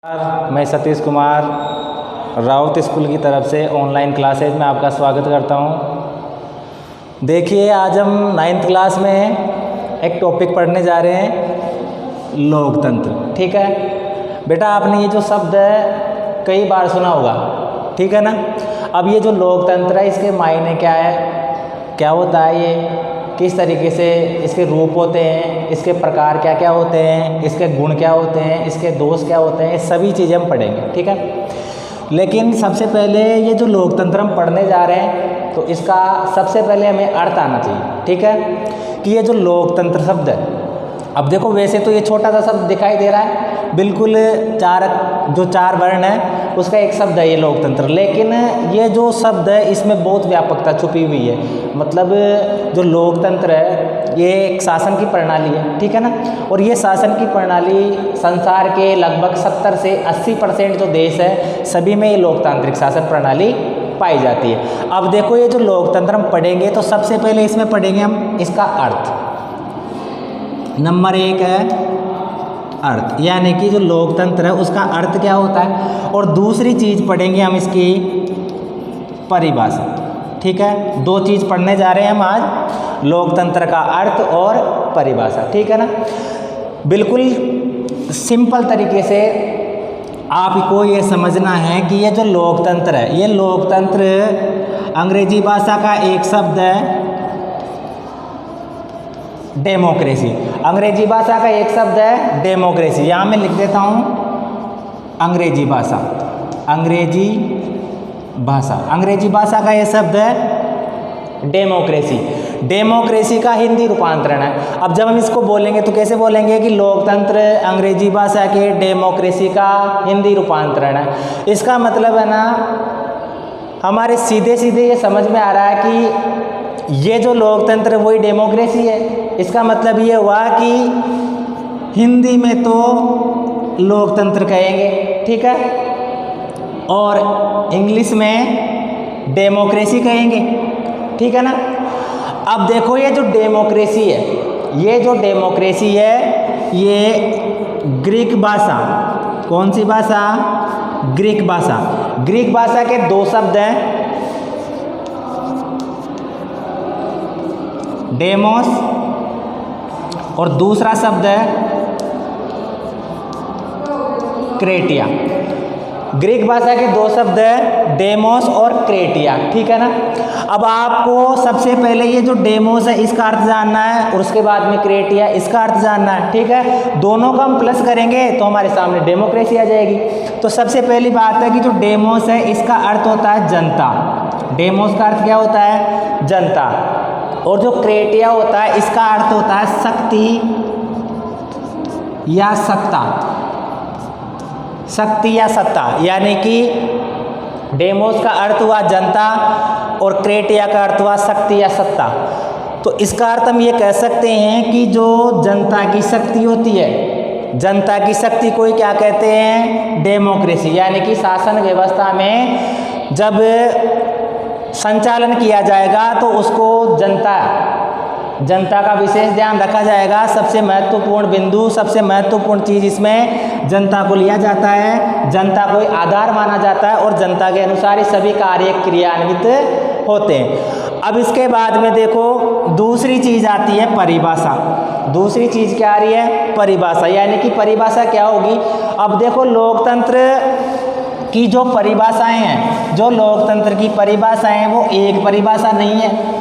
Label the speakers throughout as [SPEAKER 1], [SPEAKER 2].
[SPEAKER 1] मैं सतीश कुमार राउत स्कूल की तरफ से ऑनलाइन क्लासेज में आपका स्वागत करता हूं। देखिए, आज हम 9th क्लास में एक टॉपिक पढ़ने जा रहे हैं, लोकतंत्र। ठीक है बेटा, आपने ये जो शब्द है कई बार सुना होगा, ठीक है ना। अब ये जो लोकतंत्र है, इसके मायने क्या है, क्या होता है, ये किस तरीके से इसके रूप होते हैं, इसके प्रकार क्या क्या होते हैं, इसके गुण क्या होते हैं, इसके दोष क्या होते हैं, सभी चीज़ें हम पढ़ेंगे। ठीक है, लेकिन सबसे पहले ये जो लोकतंत्र हम पढ़ने जा रहे हैं, तो इसका सबसे पहले हमें अर्थ आना चाहिए। ठीक है, कि ये जो लोकतंत्र शब्द है, अब देखो वैसे तो ये छोटा सा शब्द दिखाई दे रहा है, बिल्कुल चार वर्ण है उसका एक शब्द है ये लोकतंत्र, लेकिन ये जो शब्द है इसमें बहुत व्यापकता छुपी हुई है। मतलब जो लोकतंत्र है ये एक शासन की प्रणाली है, ठीक है ना। और ये शासन की प्रणाली संसार के लगभग 70 से 80% जो देश है सभी में ये लोकतांत्रिक शासन प्रणाली पाई जाती है। अब देखो, ये जो लोकतंत्र हम पढ़ेंगे तो सबसे पहले इसमें पढ़ेंगे हम इसका अर्थ। नंबर 1 है अर्थ, यानी कि जो लोकतंत्र है उसका अर्थ क्या होता है। और दूसरी चीज़ पढ़ेंगे हम इसकी परिभाषा। ठीक है, दो चीज़ पढ़ने जा रहे हैं हम आज, लोकतंत्र का अर्थ और परिभाषा। ठीक है ना, बिल्कुल सिंपल तरीके से आपको ये समझना है कि ये जो लोकतंत्र है, ये लोकतंत्र अंग्रेजी भाषा का एक शब्द है डेमोक्रेसी। अंग्रेजी भाषा का एक शब्द है डेमोक्रेसी। यहाँ मैं लिख देता हूँ अंग्रेजी भाषा। अंग्रेजी भाषा का ये शब्द है डेमोक्रेसी। डेमोक्रेसी का हिंदी रूपांतरण है। अब जब हम इसको बोलेंगे तो कैसे बोलेंगे कि लोकतंत्र अंग्रेजी भाषा के डेमोक्रेसी का हिंदी रूपांतरण है। इसका मतलब है ना, हमारे सीधे सीधे ये समझ में आ रहा है कि ये जो लोकतंत्र वही डेमोक्रेसी है। इसका मतलब ये हुआ कि हिंदी में तो लोकतंत्र कहेंगे, ठीक है, और इंग्लिश में डेमोक्रेसी कहेंगे, ठीक है ना। अब देखो, ये जो डेमोक्रेसी है, ये ग्रीक भाषा, कौन सी भाषा, ग्रीक भाषा। ग्रीक भाषा के दो शब्द हैं, डेमोस और दूसरा शब्द है क्रेटिया। ग्रीक भाषा के दो शब्द है डेमोस और क्रेटिया, ठीक है ना। अब आपको सबसे पहले ये जो डेमोस है इसका अर्थ जानना है और उसके बाद में क्रेटिया इसका अर्थ जानना है, ठीक है। दोनों का हम प्लस करेंगे तो हमारे सामने डेमोक्रेसी आ जाएगी। तो सबसे पहली बात है कि जो डेमोस है इसका अर्थ होता है जनता। डेमोस का अर्थ क्या होता है, जनता। और जो क्रेटिया होता है इसका अर्थ होता है शक्ति या सत्ता। शक्ति या सत्ता, यानी कि डेमोस का अर्थ हुआ जनता और क्रेटिया का अर्थ हुआ शक्ति या सत्ता। तो इसका अर्थ हम ये कह सकते हैं कि जो जनता की शक्ति होती है, जनता की शक्ति को ही क्या कहते हैं, डेमोक्रेसी। यानी कि शासन व्यवस्था में जब संचालन किया जाएगा तो उसको जनता का विशेष ध्यान रखा जाएगा। सबसे महत्वपूर्ण बिंदु, सबसे महत्वपूर्ण चीज़ इसमें जनता को लिया जाता है, जनता को आधार माना जाता है और जनता के अनुसार ही सभी कार्य क्रियान्वित होते हैं। अब इसके बाद में देखो, दूसरी चीज़ आती है परिभाषा। दूसरी चीज़ क्या आ रही है, परिभाषा। यानी कि परिभाषा क्या होगी। अब देखो, लोकतंत्र की जो परिभाषाएं हैं, जो लोकतंत्र की परिभाषाएं हैं, वो एक परिभाषा नहीं है।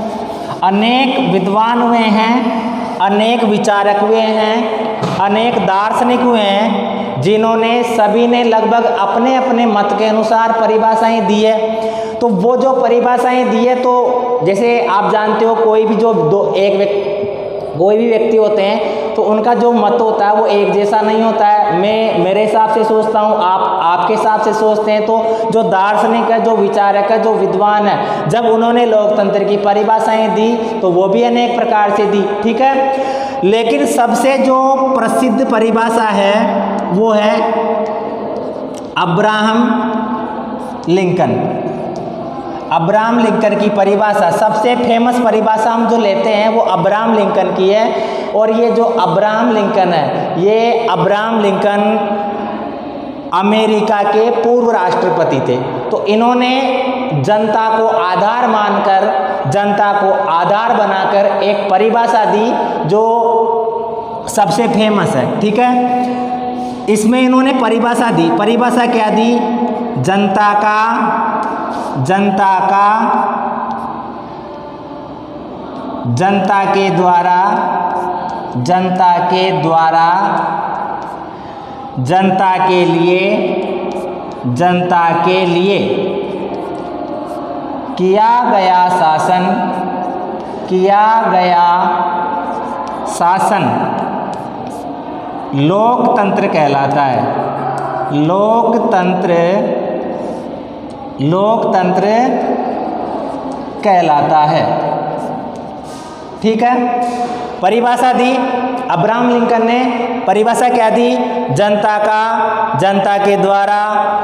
[SPEAKER 1] अनेक विद्वान हुए हैं, अनेक विचारक हुए हैं, अनेक दार्शनिक हुए हैं, जिन्होंने सभी ने लगभग अपने अपने मत के अनुसार परिभाषाएं दी है। तो वो जो परिभाषाएं दी है, तो जैसे आप जानते हो, कोई भी कोई भी व्यक्ति होते हैं तो उनका जो मत होता है वो एक जैसा नहीं होता है। मैं मेरे हिसाब से सोचता हूँ, आप आपके हिसाब से सोचते हैं। तो जो दार्शनिक है, जो विचारक है, जो विद्वान है, जब उन्होंने लोकतंत्र की परिभाषाएं दी तो वो भी अनेक प्रकार से दी, ठीक है। लेकिन सबसे जो प्रसिद्ध परिभाषा है वो है अब्राहम लिंकन। अब्राहम लिंकन की परिभाषा, सबसे फेमस परिभाषा हम जो लेते हैं वो अब्राहम लिंकन की है। और ये जो अब्राहम लिंकन है, ये अब्राहम लिंकन अमेरिका के पूर्व राष्ट्रपति थे। तो इन्होंने जनता को आधार मानकर, जनता को आधार बनाकर एक परिभाषा दी जो सबसे फेमस है। ठीक है, इसमें इन्होंने परिभाषा दी। परिभाषा क्या दी? जनता के द्वारा जनता के लिए किया गया शासन लोकतंत्र कहलाता है। लोकतंत्र कहलाता है। ठीक है, परिभाषा दी अब्राहम लिंकन ने। परिभाषा क्या दी? जनता के द्वारा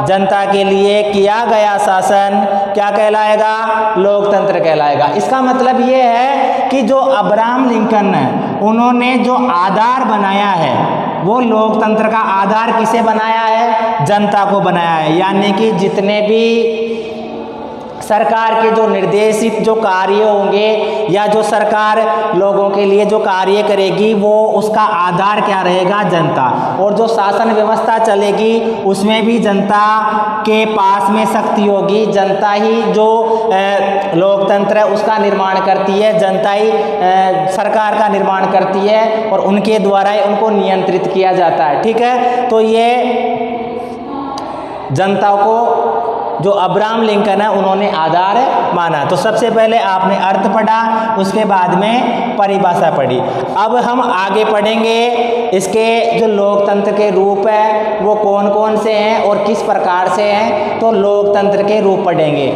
[SPEAKER 1] जनता के लिए किया गया शासन क्या कहलाएगा? लोकतंत्र कहलाएगा। इसका मतलब ये है कि जो अब्राहम लिंकन है उन्होंने जो आधार बनाया है वो लोकतंत्र का आधार किसे बनाया है? जनता को बनाया है। यानी कि जितने भी सरकार के जो निर्देशित जो कार्य होंगे या जो सरकार लोगों के लिए जो कार्य करेगी वो उसका आधार क्या रहेगा? जनता। और जो शासन व्यवस्था चलेगी उसमें भी जनता के पास में शक्ति होगी। जनता ही जो लोकतंत्र है उसका निर्माण करती है, जनता ही सरकार का निर्माण करती है और उनके द्वारा ही उनको नियंत्रित किया जाता है। ठीक है, तो ये जनता को जो अब्राहम लिंकन है उन्होंने आधार माना। तो सबसे पहले आपने अर्थ पढ़ा, उसके बाद में परिभाषा पढ़ी। अब हम आगे पढ़ेंगे इसके जो लोकतंत्र के रूप है वो कौन कौन से हैं और किस प्रकार से हैं। तो लोकतंत्र के रूप पढ़ेंगे।